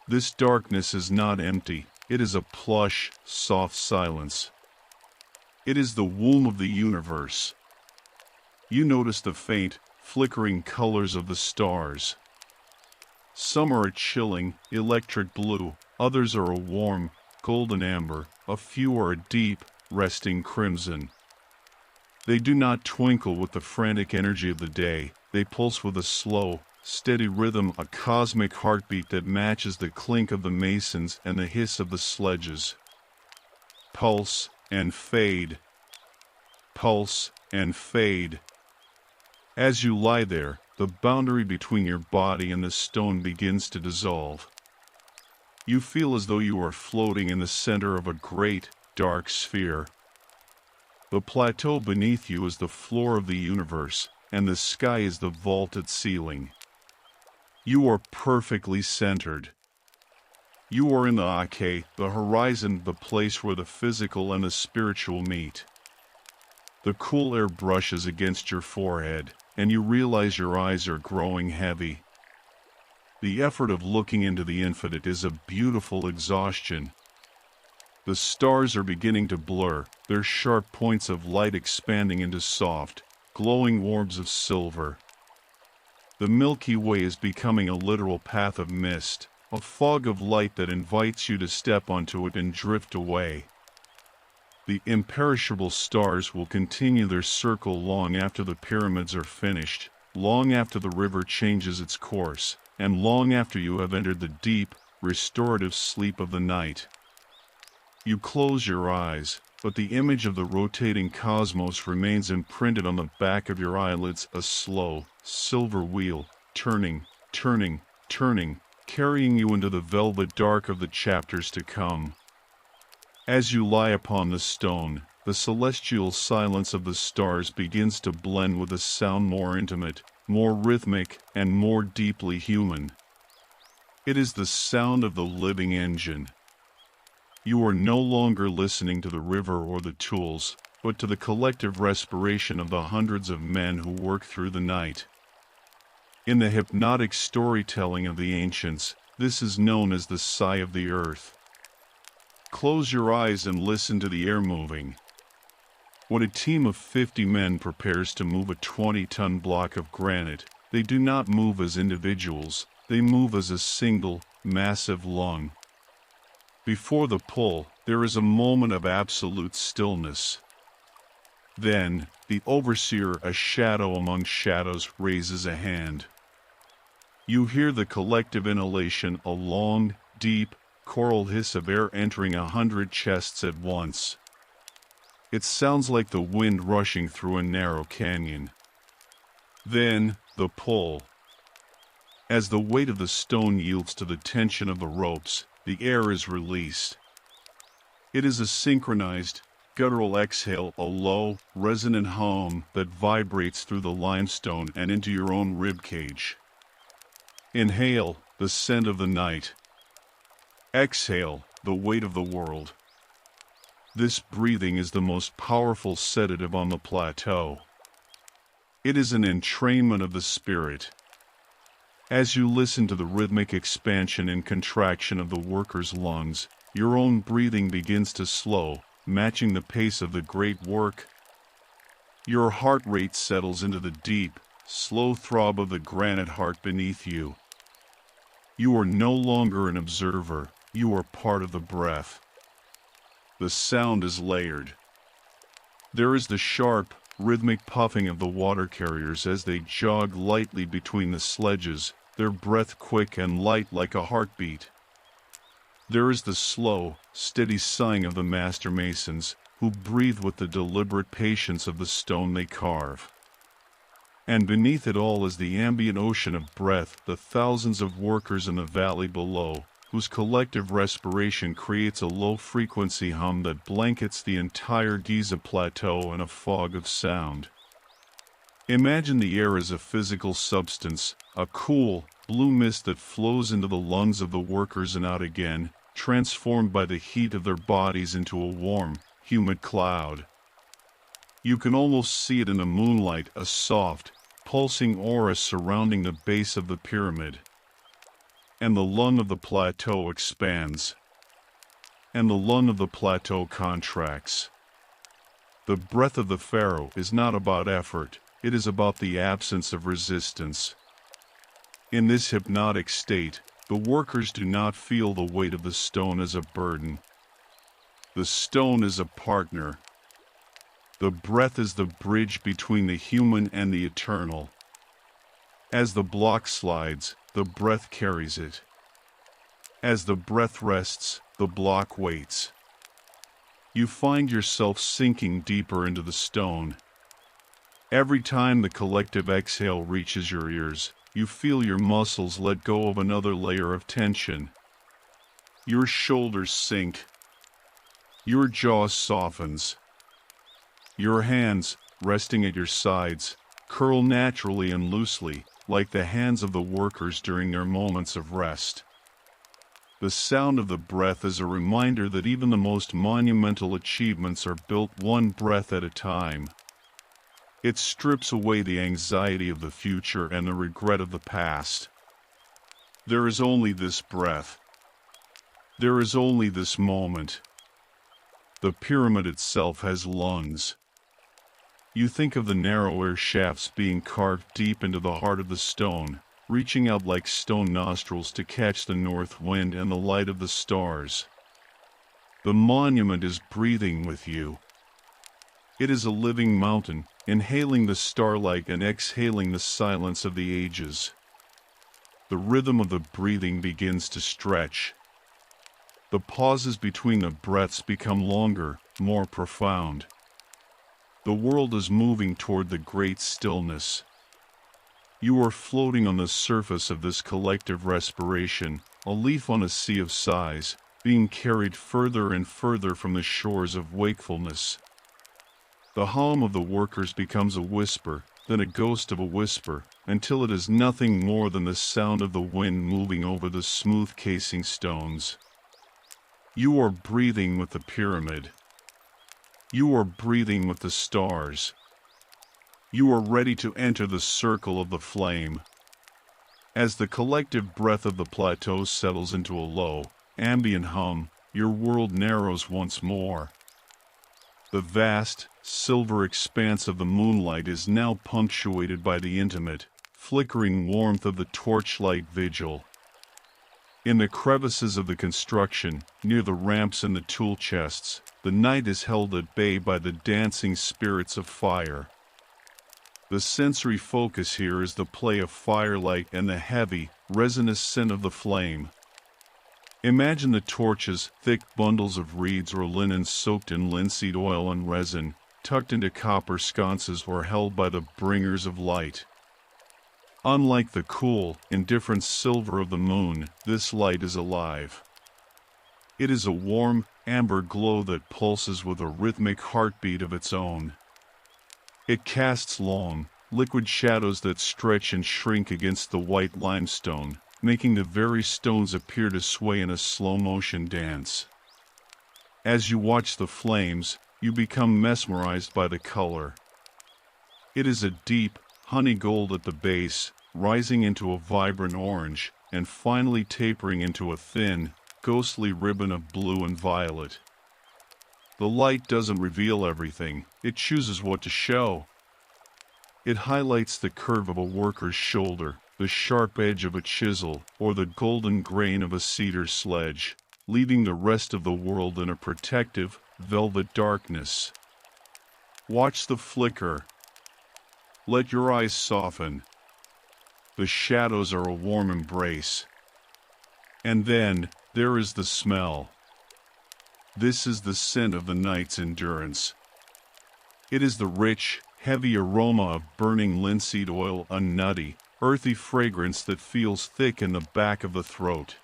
Speaker 2: This darkness is not empty, it is a plush, soft silence. It is the womb of the universe. You notice the faint, flickering colors of the stars. Some are a chilling, electric blue, others are a warm, golden amber, a few are a deep, resting crimson. They do not twinkle with the frantic energy of the day, they pulse with a slow, steady rhythm, a cosmic heartbeat that matches the clink of the masons and the hiss of the sledges. Pulse and fade. Pulse and fade. As you lie there, the boundary between your body and the stone begins to dissolve. You feel as though you are floating in the center of a great, dark sphere. The plateau beneath you is the floor of the universe, and the sky is the vaulted ceiling. You are perfectly centered. You are in the Ake, the horizon, the place where the physical and the spiritual meet. The cool air brushes against your forehead, and you realize your eyes are growing heavy. The effort of looking into the infinite is a beautiful exhaustion. The stars are beginning to blur, their sharp points of light expanding into soft, glowing orbs of silver. The Milky Way is becoming a literal path of mist, a fog of light that invites you to step onto it and drift away. The imperishable stars will continue their circle long after the pyramids are finished, long after the river changes its course, and long after you have entered the deep, restorative sleep of the night. You close your eyes, but the image of the rotating cosmos remains imprinted on the back of your eyelids, a slow, silver wheel, turning, turning, turning, carrying you into the velvet dark of the chapters to come. As you lie upon the stone, the celestial silence of the stars begins to blend with a sound more intimate, more rhythmic, and more deeply human. It is the sound of the living engine. You are no longer listening to the river or the tools, but to the collective respiration of the hundreds of men who work through the night. In the hypnotic storytelling of the ancients, this is known as the sigh of the earth. Close your eyes and listen to the air moving. When a team of 50 men prepares to move a 20-ton block of granite, they do not move as individuals, they move as a single, massive lung. Before the pull, there is a moment of absolute stillness. Then, the overseer, a shadow among shadows, raises a hand. You hear the collective inhalation, a long, deep, choral hiss of air entering 100 chests at once. It sounds like the wind rushing through a narrow canyon. Then, the pull. As the weight of the stone yields to the tension of the ropes, the air is released. It is a synchronized, guttural exhale, a low, resonant hum that vibrates through the limestone and into your own ribcage. Inhale, the scent of the night. Exhale, the weight of the world. This breathing is the most powerful sedative on the plateau. It is an entrainment of the spirit. As you listen to the rhythmic expansion and contraction of the worker's lungs, your own breathing begins to slow, matching the pace of the great work. Your heart rate settles into the deep, slow throb of the granite heart beneath you. You are no longer an observer, you are part of the breath. The sound is layered. There is the sharp, rhythmic puffing of the water carriers as they jog lightly between the sledges, their breath quick and light like a heartbeat. There is the slow, steady sighing of the master masons, who breathe with the deliberate patience of the stone they carve. And beneath it all is the ambient ocean of breath, the thousands of workers in the valley below, whose collective respiration creates a low-frequency hum that blankets the entire Giza Plateau in a fog of sound. Imagine the air as a physical substance, a cool, blue mist that flows into the lungs of the workers and out again, transformed by the heat of their bodies into a warm, humid cloud. You can almost see it in the moonlight, a soft, pulsing aura surrounding the base of the pyramid. And the lung of the plateau expands. And the lung of the plateau contracts. The breath of the pharaoh is not about effort, it is about the absence of resistance. In this hypnotic state, the workers do not feel the weight of the stone as a burden. The stone is a partner. The breath is the bridge between the human and the eternal. As the block slides, the breath carries it. As the breath rests, the block waits. You find yourself sinking deeper into the stone. Every time the collective exhale reaches your ears, you feel your muscles let go of another layer of tension. Your shoulders sink. Your jaw softens. Your hands, resting at your sides, curl naturally and loosely, like the hands of the workers during their moments of rest. The sound of the breath is a reminder that even the most monumental achievements are built one breath at a time. It strips away the anxiety of the future and the regret of the past. There is only this breath. There is only this moment. The pyramid itself has lungs. You think of the narrower shafts being carved deep into the heart of the stone, reaching out like stone nostrils to catch the north wind and the light of the stars. The monument is breathing with you. It is a living mountain, inhaling the starlight and exhaling the silence of the ages. The rhythm of the breathing begins to stretch. The pauses between the breaths become longer, more profound. The world is moving toward the great stillness. You are floating on the surface of this collective respiration, a leaf on a sea of sighs, being carried further and further from the shores of wakefulness. The hum of the workers becomes a whisper, then a ghost of a whisper, until it is nothing more than the sound of the wind moving over the smooth casing stones. You are breathing with the pyramid. You are breathing with the stars. You are ready to enter the circle of the flame. As the collective breath of the plateau settles into a low, ambient hum, your world narrows once more. The vast, silver expanse of the moonlight is now punctuated by the intimate, flickering warmth of the torchlight vigil. In the crevices of the construction, near the ramps and the tool chests, the night is held at bay by the dancing spirits of fire. The sensory focus here is the play of firelight and the heavy, resinous scent of the flame. Imagine the torches, thick bundles of reeds or linen soaked in linseed oil and resin, tucked into copper sconces or held by the bringers of light. Unlike the cool, indifferent silver of the moon, this light is alive. It is a warm, amber glow that pulses with a rhythmic heartbeat of its own. It casts long, liquid shadows that stretch and shrink against the white limestone, making the very stones appear to sway in a slow-motion dance. As you watch the flames, you become mesmerized by the color. It is a deep, honey gold at the base, rising into a vibrant orange, and finally tapering into a thin, ghostly ribbon of blue and violet. The light doesn't reveal everything, it chooses what to show. It highlights the curve of a worker's shoulder, the sharp edge of a chisel, or the golden grain of a cedar sledge, leaving the rest of the world in a protective, velvet darkness. Watch the flicker. Let your eyes soften. The shadows are a warm embrace. And then, there is the smell. This is the scent of the night's endurance. It is the rich, heavy aroma of burning linseed oil, a nutty, earthy fragrance that feels thick in the back of the throat.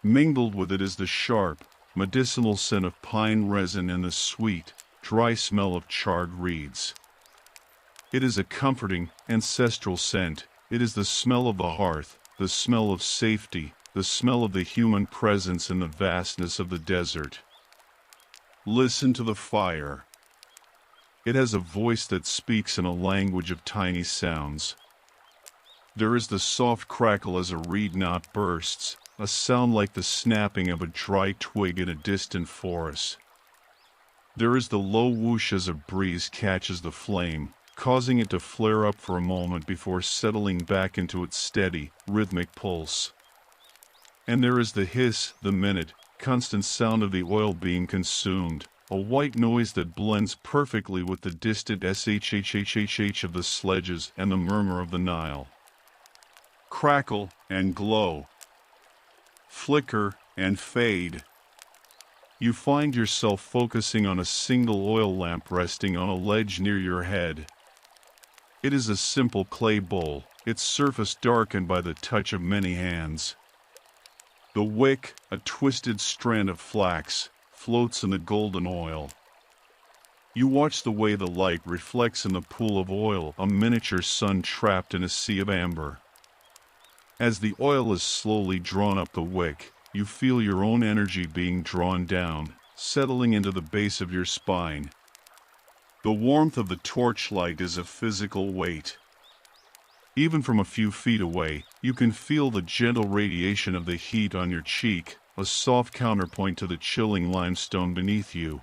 Speaker 2: Mingled with it is the sharp, medicinal scent of pine resin and the sweet, dry smell of charred reeds. It is a comforting, ancestral scent. It is the smell of the hearth, the smell of safety, the smell of the human presence in the vastness of the desert. Listen to the fire. It has a voice that speaks in a language of tiny sounds. There is the soft crackle as a reed knot bursts, a sound like the snapping of a dry twig in a distant forest. There is the low whoosh as a breeze catches the flame, causing it to flare up for a moment before settling back into its steady, rhythmic pulse. And there is the hiss, the minute, constant sound of the oil being consumed, a white noise that blends perfectly with the distant shhhhh of the sledges and the murmur of the Nile. Crackle and glow. Flicker and fade. You find yourself focusing on a single oil lamp resting on a ledge near your head. It is a simple clay bowl, its surface darkened by the touch of many hands. The wick, a twisted strand of flax, floats in the golden oil. You watch the way the light reflects in the pool of oil, a miniature sun trapped in a sea of amber. As the oil is slowly drawn up the wick, you feel your own energy being drawn down, settling into the base of your spine. The warmth of the torchlight is a physical weight. Even from a few feet away, you can feel the gentle radiation of the heat on your cheek, a soft counterpoint to the chilling limestone beneath you.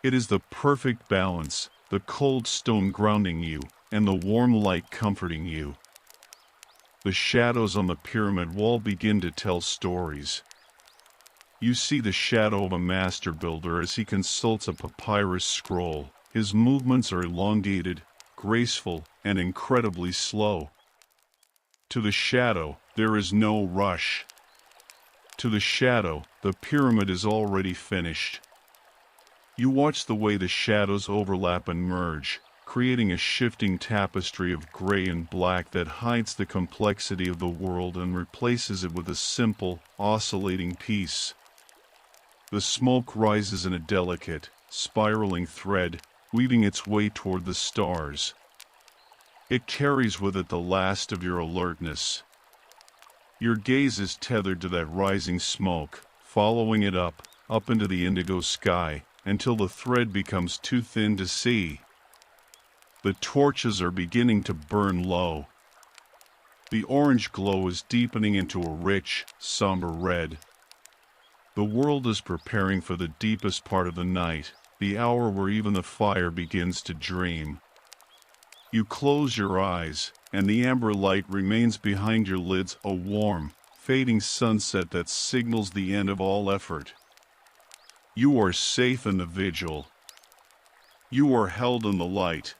Speaker 2: It is the perfect balance, the cold stone grounding you, and the warm light comforting you. The shadows on the pyramid wall begin to tell stories. You see the shadow of a master builder as he consults a papyrus scroll. His movements are elongated, graceful, and incredibly slow. To the shadow, there is no rush. To the shadow, the pyramid is already finished. You watch the way the shadows overlap and merge, creating a shifting tapestry of gray and black that hides the complexity of the world and replaces it with a simple, oscillating peace. The smoke rises in a delicate, spiraling thread, weaving its way toward the stars. It carries with it the last of your alertness. Your gaze is tethered to that rising smoke, following it up into the indigo sky, until the thread becomes too thin to see. The torches are beginning to burn low. The orange glow is deepening into a rich, somber red. The world is preparing for the deepest part of the night, the hour where even the fire begins to dream. You close your eyes, and the amber light remains behind your lids, a warm, fading sunset that signals the end of all effort. You are safe in the vigil. You are held in the light.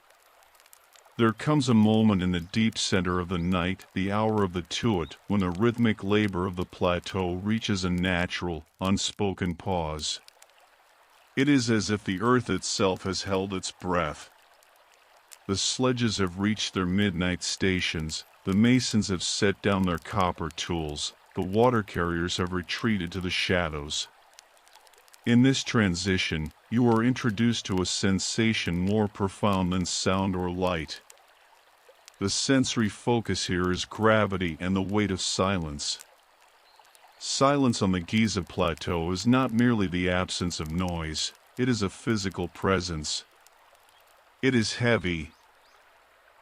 Speaker 2: There comes a moment in the deep center of the night, the hour of the tuat, when the rhythmic labor of the plateau reaches a natural, unspoken pause. It is as if the earth itself has held its breath. The sledges have reached their midnight stations, the masons have set down their copper tools, the water carriers have retreated to the shadows. In this transition, you are introduced to a sensation more profound than sound or light. The sensory focus here is gravity and the weight of silence. Silence on the Giza Plateau is not merely the absence of noise, it is a physical presence. It is heavy.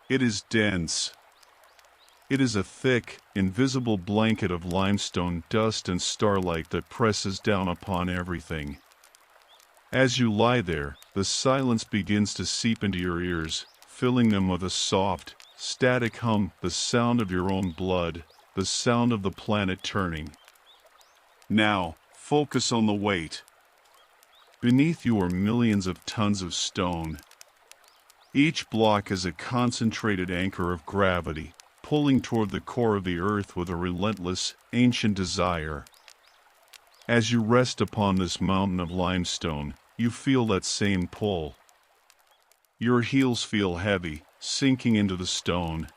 Speaker 2: It is dense. It is a thick, invisible blanket of limestone dust and starlight that presses down upon everything. As you lie there, the silence begins to seep into your ears, filling them with a soft, static hum, the sound of your own blood, the sound of the planet turning. Now, focus on the weight. Beneath you are millions of tons of stone. Each block is a concentrated anchor of gravity, pulling toward the core of the earth with a relentless, ancient desire. As you rest upon this mountain of limestone, you feel that same pull. Your heels feel heavy, sinking into the stone.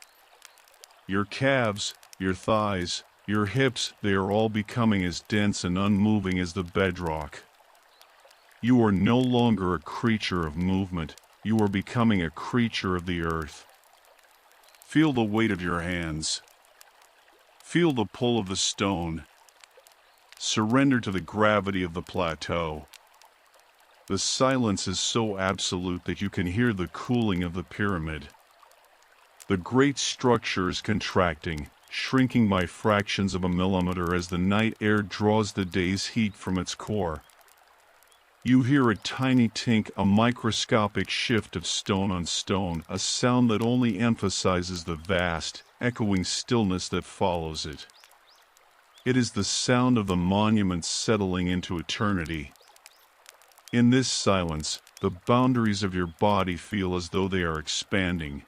Speaker 2: Your calves, your thighs, your hips, they are all becoming as dense and unmoving as the bedrock. You are no longer a creature of movement, you are becoming a creature of the earth. Feel the weight of your hands. Feel the pull of the stone. Surrender to the gravity of the plateau. The silence is so absolute that you can hear the cooling of the pyramid. The great structure is contracting, shrinking by fractions of a millimeter as the night air draws the day's heat from its core. You hear a tiny tink, a microscopic shift of stone on stone, a sound that only emphasizes the vast, echoing stillness that follows it. It is the sound of the monuments settling into eternity. In this silence, the boundaries of your body feel as though they are expanding.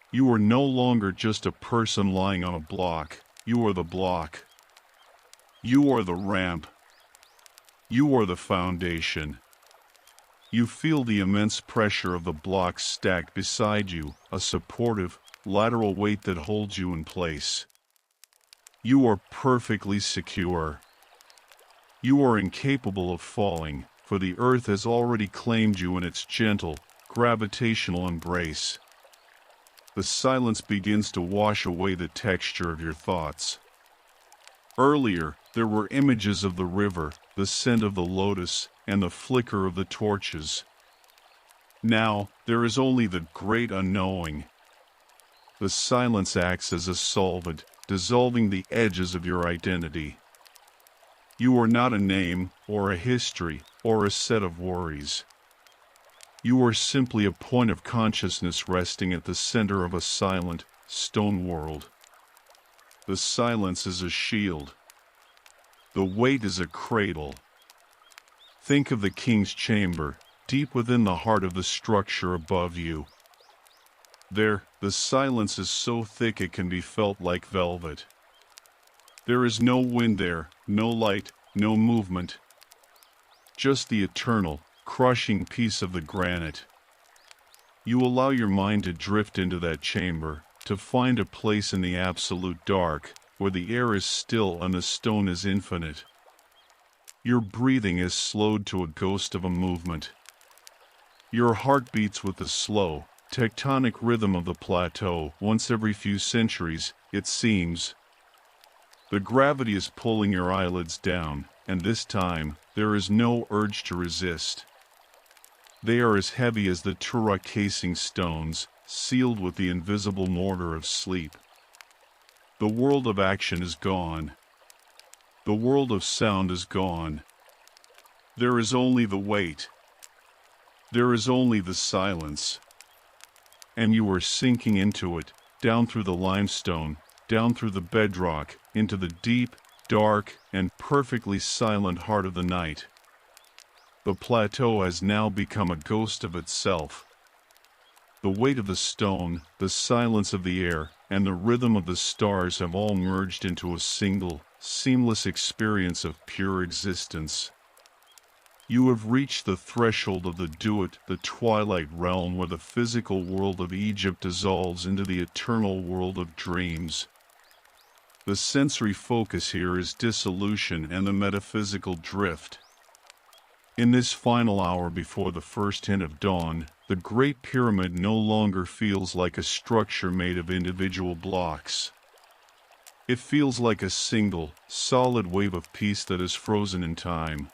Speaker 2: You are no longer just a person lying on a block, you are the block. You are the ramp. You are the foundation. You feel the immense pressure of the blocks stacked beside you, a supportive, lateral weight that holds you in place. You are perfectly secure. You are incapable of falling, for the earth has already claimed you in its gentle, gravitational embrace. The silence begins to wash away the texture of your thoughts. Earlier, there were images of the river, the scent of the lotus, and the flicker of the torches. Now, there is only the great unknowing. The silence acts as a solvent, dissolving the edges of your identity. You are not a name, or a history, or a set of worries. You are simply a point of consciousness resting at the center of a silent, stone world. The silence is a shield. The weight is a cradle. Think of the king's chamber, deep within the heart of the structure above you. There, the silence is so thick it can be felt like velvet. There is no wind there, no light, no movement. Just the eternal, crushing peace of the granite. You allow your mind to drift into that chamber, to find a place in the absolute dark, where the air is still and the stone is infinite. Your breathing is slowed to a ghost of a movement. Your heart beats with the slow, tectonic rhythm of the plateau once every few centuries, it seems. The gravity is pulling your eyelids down, and this time, there is no urge to resist. They are as heavy as the turquoise stones, sealed with the invisible mortar of sleep. The world of action is gone. The world of sound is gone. There is only the weight. There is only the silence. And you are sinking into it, down through the limestone, down through the bedrock, into the deep, dark, and perfectly silent heart of the night. The plateau has now become a ghost of itself. The weight of the stone, the silence of the air, and the rhythm of the stars have all merged into a single, seamless experience of pure existence. You have reached the threshold of the Duat, the twilight realm where the physical world of Egypt dissolves into the eternal world of dreams. The sensory focus here is dissolution and the metaphysical drift. In this final hour before the first hint of dawn, the Great Pyramid no longer feels like a structure made of individual blocks. It feels like a single, solid wave of peace that is frozen in time.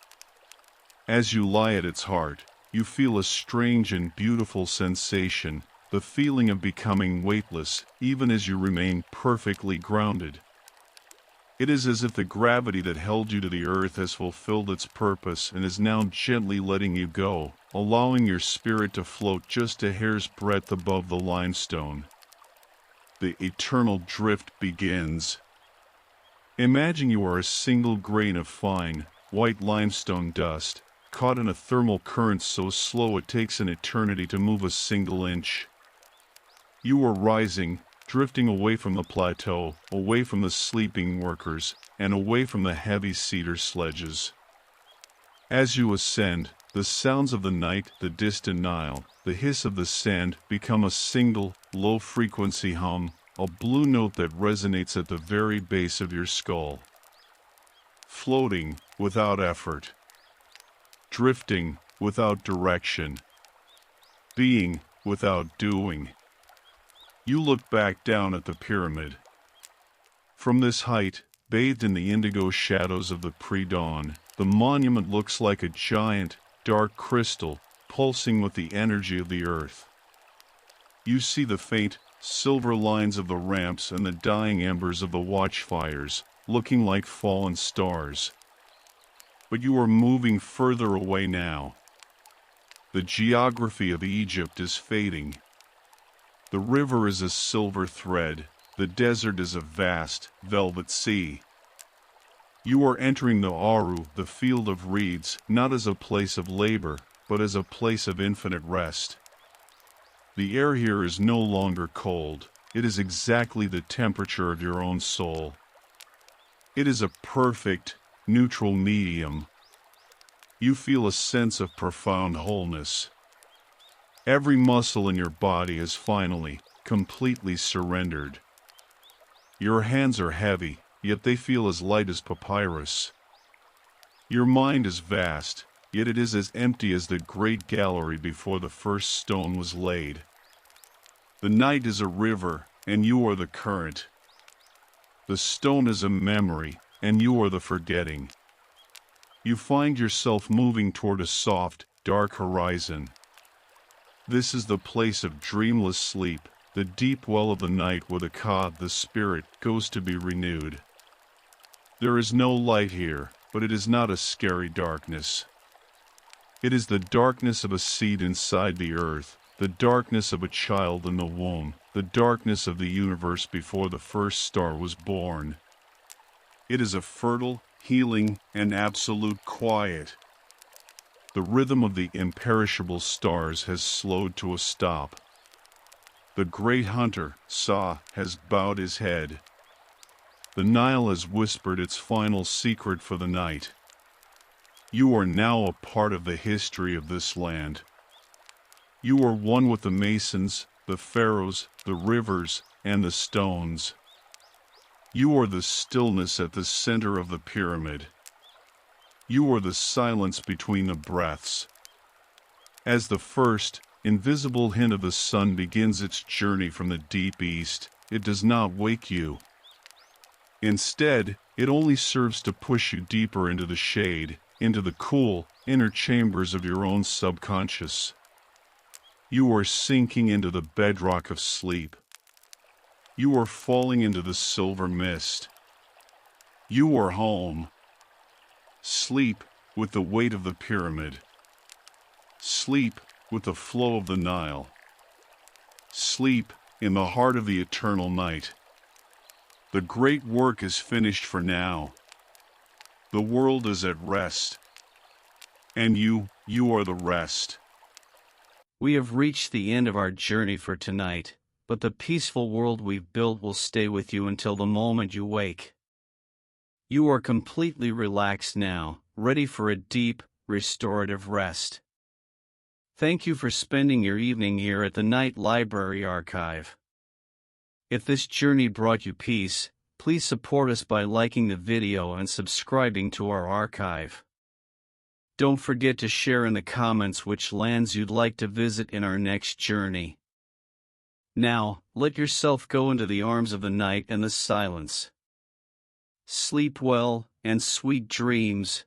Speaker 2: As you lie at its heart, you feel a strange and beautiful sensation, the feeling of becoming weightless, even as you remain perfectly grounded. It is as if the gravity that held you to the earth has fulfilled its purpose and is now gently letting you go, allowing your spirit to float just a hair's breadth above the limestone. The eternal drift begins. Imagine you are a single grain of fine, white limestone dust, caught in a thermal current so slow it takes an eternity to move a single inch. You are rising, drifting away from the plateau, away from the sleeping workers, and away from the heavy cedar sledges. As you ascend, the sounds of the night, the distant Nile, the hiss of the sand become a single, low-frequency hum, a blue note that resonates at the very base of your skull. Floating, without effort. Drifting, without direction. Being, without doing. You look back down at the pyramid. From this height, bathed in the indigo shadows of the pre-dawn, the monument looks like a giant, dark crystal, pulsing with the energy of the earth. You see the faint, silver lines of the ramps and the dying embers of the watchfires, looking like fallen stars. But you are moving further away now. The geography of Egypt is fading. The river is a silver thread, the desert is a vast, velvet sea. You are entering the Aru, the field of reeds, not as a place of labor, but as a place of infinite rest. The air here is no longer cold, it is exactly the temperature of your own soul. It is a perfect, neutral medium. You feel a sense of profound wholeness. Every muscle in your body is finally, completely surrendered. Your hands are heavy, yet they feel as light as papyrus. Your mind is vast, yet it is as empty as the great gallery before the first stone was laid. The night is a river, and you are the current. The stone is a memory, and you are the forgetting. You find yourself moving toward a soft, dark horizon. This is the place of dreamless sleep, the deep well of the night where the Ka, the spirit, goes to be renewed. There is no light here, but it is not a scary darkness. It is the darkness of a seed inside the earth, the darkness of a child in the womb, the darkness of the universe before the first star was born. It is a fertile, healing, and absolute quiet. The rhythm of the imperishable stars has slowed to a stop. The great hunter, Sa, has bowed his head. The Nile has whispered its final secret for the night. You are now a part of the history of this land. You are one with the masons, the pharaohs, the rivers, and the stones. You are the stillness at the center of the pyramid. You are the silence between the breaths. As the first, invisible hint of the sun begins its journey from the deep east, it does not wake you. Instead, it only serves to push you deeper into the shade, into the cool, inner chambers of your own subconscious. You are sinking into the bedrock of sleep. You are falling into the silver mist. You are home. Sleep with the weight of the pyramid. Sleep with the flow of the Nile. Sleep in the heart of the eternal night. The great work is finished for now. The world is at rest. And you are the rest.
Speaker 1: We have reached the end of our journey for tonight, but the peaceful world we've built will stay with you until the moment you wake. You are completely relaxed now, ready for a deep, restorative rest. Thank you for spending your evening here at the Night Library Archive. If this journey brought you peace, please support us by liking the video and subscribing to our archive. Don't forget to share in the comments which lands you'd like to visit in our next journey. Now, let yourself go into the arms of the night and the silence. Sleep well, and sweet dreams.